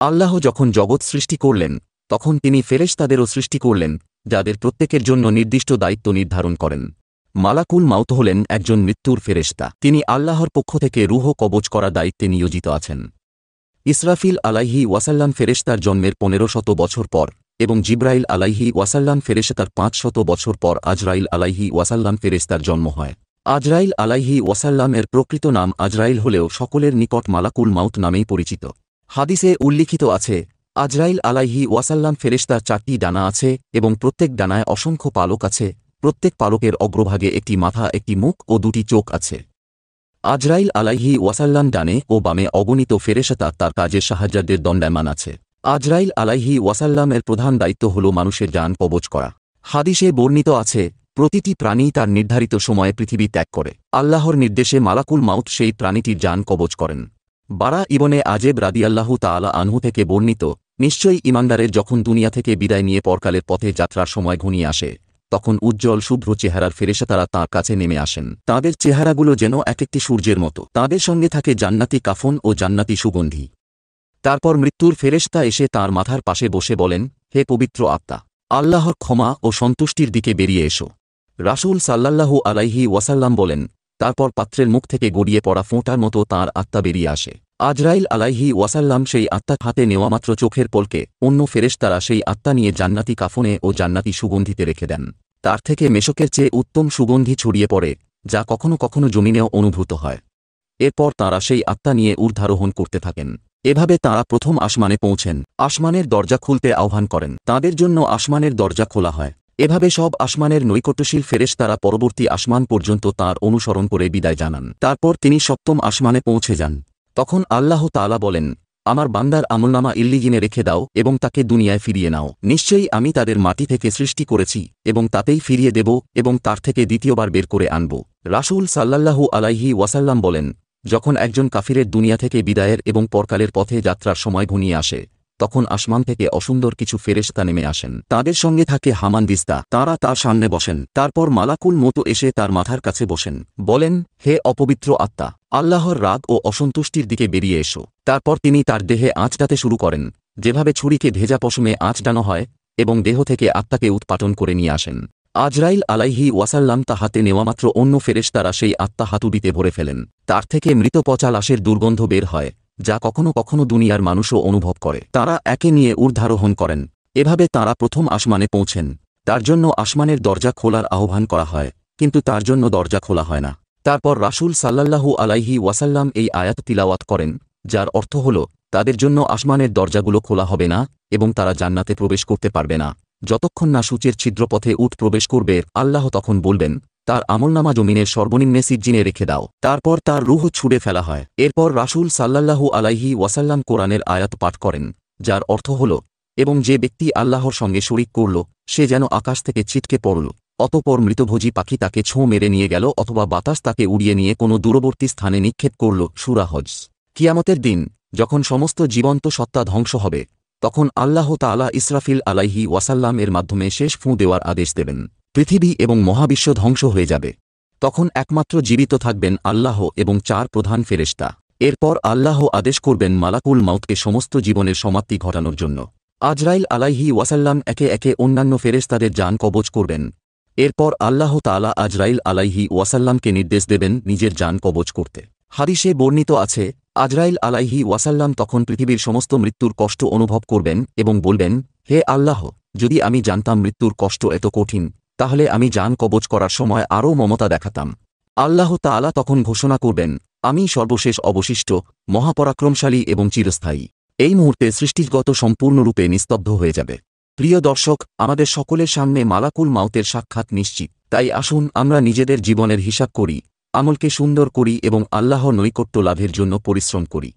আল্লাহ যখন জগৎ সৃষ্টি করলেন তখন তিনি ফেরেশতাদেরও সৃষ্টি করলেন, যাদের প্রত্যেকের জন্য নির্দিষ্ট দায়িত্ব নির্ধারণ করেন। মালাকুল মাউত হলেন একজন মৃত্যুর ফেরেশতা। তিনি আল্লাহর পক্ষ থেকে রূহ কবজ করা দায়িত্বে নিয়োজিত আছেন। ইসরাফিল আলাইহি ওয়াসাল্লাম ফেরেশতার জন্মের 1500 বছর পর এবং জিব্রাইল আলাইহি ওয়াসাল্লাম ফেরেশতার 500 বছর পর আজরাইল আলাইহি ওয়াসাল্লাম ফেরেশতার জন্ম হয়। আজরাইল আলাইহি ওয়াসাল্লামের প্রকৃত নাম আজরাইল হলেও সকলের নিকট মালাকুল মাউত নামেই পরিচিত। হাদিসে উল্লিখিত আছে, আজরাইল আলাইহি ওয়াসাল্লাম ফেরেশতার 4টি ডানা আছে এবং প্রত্যেক ডানায় অসংখ্য পালক আছে। প্রত্যেক পালকের অগ্রভাগে একটি মাথা, একটি মুখ ও 2টি চোখ আছে। আজরাইল আলাইহি ওয়াসাল্লাম ডানে ও বামে অগণিত ফেরেশতা তার কাজের সাহায্যের দণ্ডায়মান আছে। আজরাইল আলাইহি ওয়াসাল্লামের প্রধান দায়িত্ব হল মানুষের জান কবজ করা। হাদিসে বর্ণিত আছে, প্রতিটি প্রাণী তার নির্ধারিত সময়ে পৃথিবী ত্যাগ করে। আল্লাহর নির্দেশে মালাকুল মাউত সেই প্রাণীটির জান কবজ করেন। বারা ইবনে আজেব রাদিয়াল্লাহু তাআলা আনহু থেকে বর্ণিত, নিশ্চয়ই ঈমানদারের যখন দুনিয়া থেকে বিদায় নিয়ে পরকালের পথে যাত্রার সময় ঘনিয়ে আসে, তখন উজ্জ্বল শুভ্র চেহারার ফেরেশতারা তাঁর কাছে নেমে আসেন। তাদের চেহারাগুলো যেন এক একটি সূর্যের মতো। তাদের সঙ্গে থাকে জান্নাতি কাফন ও জান্নাতি সুগন্ধি। তারপর মৃত্যুর ফেরেশতা এসে তাঁর মাথার পাশে বসে বলেন, হে পবিত্র আত্মা, আল্লাহর ক্ষমা ও সন্তুষ্টির দিকে বেরিয়ে এসো। রাসূল সাল্লাল্লাহু আলাইহি ওয়াসাল্লাম বলেন, তারপর পাত্রের মুখ থেকে গড়িয়ে পড়া ফোঁটার মতো তাঁর আত্মা বেরিয়ে আসে। আজরাইল আলাইহি ওয়াসাল্লাম সেই আত্মা হাতে নেওয়া মাত্র চোখের পলকে অন্য ফেরেশতারা সেই আত্মা নিয়ে জান্নাতি কাফনে ও জান্নাতি সুগন্ধিতে রেখে দেন। তার থেকে মেশকের চেয়ে উত্তম সুগন্ধি ছড়িয়ে পড়ে, যা কখনো কখনো জমিনেও অনুভূত হয়। এরপর তাঁরা সেই আত্মা নিয়ে ঊর্ধ্বারোহণ করতে থাকেন। এভাবে তাঁরা প্রথম আসমানে পৌঁছেন। আসমানের দরজা খুলতে আহ্বান করেন। তাঁদের জন্য আসমানের দরজা খোলা হয়। এভাবে সব আসমানের নৈকট্যশীল ফেরেশতারা পরবর্তী আসমান পর্যন্ত তাঁর অনুসরণ করে বিদায় জানান। তারপর তিনি সপ্তম আসমানে পৌঁছে যান। তখন আল্লাহ তাআলা বলেন, আমার বান্দার আমলনামা ইল্লিজিনে রেখে দাও এবং তাকে দুনিয়ায় ফিরিয়ে নাও। নিশ্চয়ই আমি তাদের মাটি থেকে সৃষ্টি করেছি এবং তাতেই ফিরিয়ে দেব এবং তার থেকে দ্বিতীয়বার বের করে আনব। রাসূল সাল্লাল্লাহু আলাইহি ওয়াসাল্লাম বলেন, যখন একজন কাফিরের দুনিয়া থেকে বিদায়ের এবং পরকালের পথে যাত্রার সময় ঘনিয়ে আসে, তখন আসমান থেকে অসুন্দর কিছু ফেরেশতা নেমে আসেন। তাদের সঙ্গে থাকে হামানদিস্তা। তাঁরা তার সামনে বসেন। তারপর মালাকুল মতো এসে তার মাথার কাছে বসেন। বলেন, হে অপবিত্র আত্মা, আল্লাহর রাগ ও অসন্তুষ্টির দিকে বেরিয়ে এসো। তারপর তিনি তার দেহে আঁচড়াতে শুরু করেন, যেভাবে ছুরিকে ভেজা পশমে আঁচড়ানো হয়, এবং দেহ থেকে আত্মাকে উৎপাটন করে নিয়ে আসেন। আজরাইল আলাইহি ওয়াসাল্লাম তা হাতে নেওয়ামাত্র অন্য ফেরেশতারা সেই আত্মা হাতুড়িতে ভরে ফেলেন। তার থেকে মৃত পচা লাশের দুর্গন্ধ বের হয়, যা কখনো কখনো দুনিয়ার মানুষও অনুভব করে। তাঁরা একে নিয়ে ঊর্ধ্বারোহণ করেন। এভাবে তাঁরা প্রথম আসমানে পৌঁছেন। তার জন্য আসমানের দরজা খোলার আহ্বান করা হয়, কিন্তু তার জন্য দরজা খোলা হয় না। তারপর রাসূল সাল্লাল্লাহু আলাইহি ওয়াসাল্লাম এই আয়াত তিলাওয়াত করেন, যার অর্থ হল, তাদের জন্য আসমানের দরজাগুলো খোলা হবে না এবং তারা জান্নাতে প্রবেশ করতে পারবে না যতক্ষণ না সূচের ছিদ্রপথে উট প্রবেশ করবে। আল্লাহ তখন বলবেন, তার আমলনামা জমিনের সর্বনিম্নে সিজ্জিনে রেখে দাও। তারপর তার রূহ ছুঁড়ে ফেলা হয়। এরপর রাসূল সাল্লাল্লাহু আলাইহি ওয়াসাল্লাম কোরআনের আয়াত পাঠ করেন, যার অর্থ হল, এবং যে ব্যক্তি আল্লাহর সঙ্গে শরিক করল, সে যেন আকাশ থেকে ছিটকে পড়ল, অতঃপর মৃতভোজী পাখি তাকে ছোঁ মেরে নিয়ে গেল অথবা বাতাস তাকে উড়িয়ে নিয়ে কোনো দূরবর্তী স্থানে নিক্ষেপ করল। সূরা হজ। কিয়ামতের দিন, যখন সমস্ত জীবন্ত সত্তা ধ্বংস হবে, তখন আল্লাহ তাআলা ইসরাফিল আলাইহি ওয়াসাল্লাম এর মাধ্যমে শেষ ফুঁ দেওয়ার আদেশ দেবেন। পৃথিবী এবং মহাবিশ্ব ধ্বংস হয়ে যাবে। তখন একমাত্র জীবিত থাকবেন আল্লাহ এবং 4 প্রধান ফেরেশতা। এরপর আল্লাহ আদেশ করবেন মালাকুল মাউতকে সমস্ত জীবনের সমাপ্তি ঘটানোর জন্য। আজরাইল আলাইহি ওয়াসাল্লাম একে একে অন্যান্য ফেরেশতাদের জান কবজ করবেন। এরপর আল্লাহ তাআলা আজরাইল আলাইহি ওয়াসাল্লামকে নির্দেশ দেবেন নিজের জান কবজ করতে। হাদিসে বর্ণিত আছে, আজরাইল আলাইহি ওয়াসাল্লাম তখন পৃথিবীর সমস্ত মৃত্যুর কষ্ট অনুভব করবেন এবং বলবেন, হে আল্লাহ, যদি আমি জানতাম মৃত্যুর কষ্ট এত কঠিন, তাহলে আমি জান কবজ করার সময় আরও মমতা দেখাতাম। আল্লাহ তাআলা তখন ঘোষণা করবেন, আমি সর্বশেষ অবশিষ্ট, মহাপরাক্রমশালী এবং চিরস্থায়ী। এই মুহূর্তে সৃষ্টিগত সম্পূর্ণরূপে নিস্তব্ধ হয়ে যাবে। প্রিয় দর্শক, আমাদের সকলের সামনে মালাকুল মাউতের সাক্ষাৎ নিশ্চিত। তাই আসুন আমরা নিজেদের জীবনের হিসাব করি, আমলকে সুন্দর করি এবং আল্লাহর নৈকট্য লাভের জন্য পরিশ্রম করি।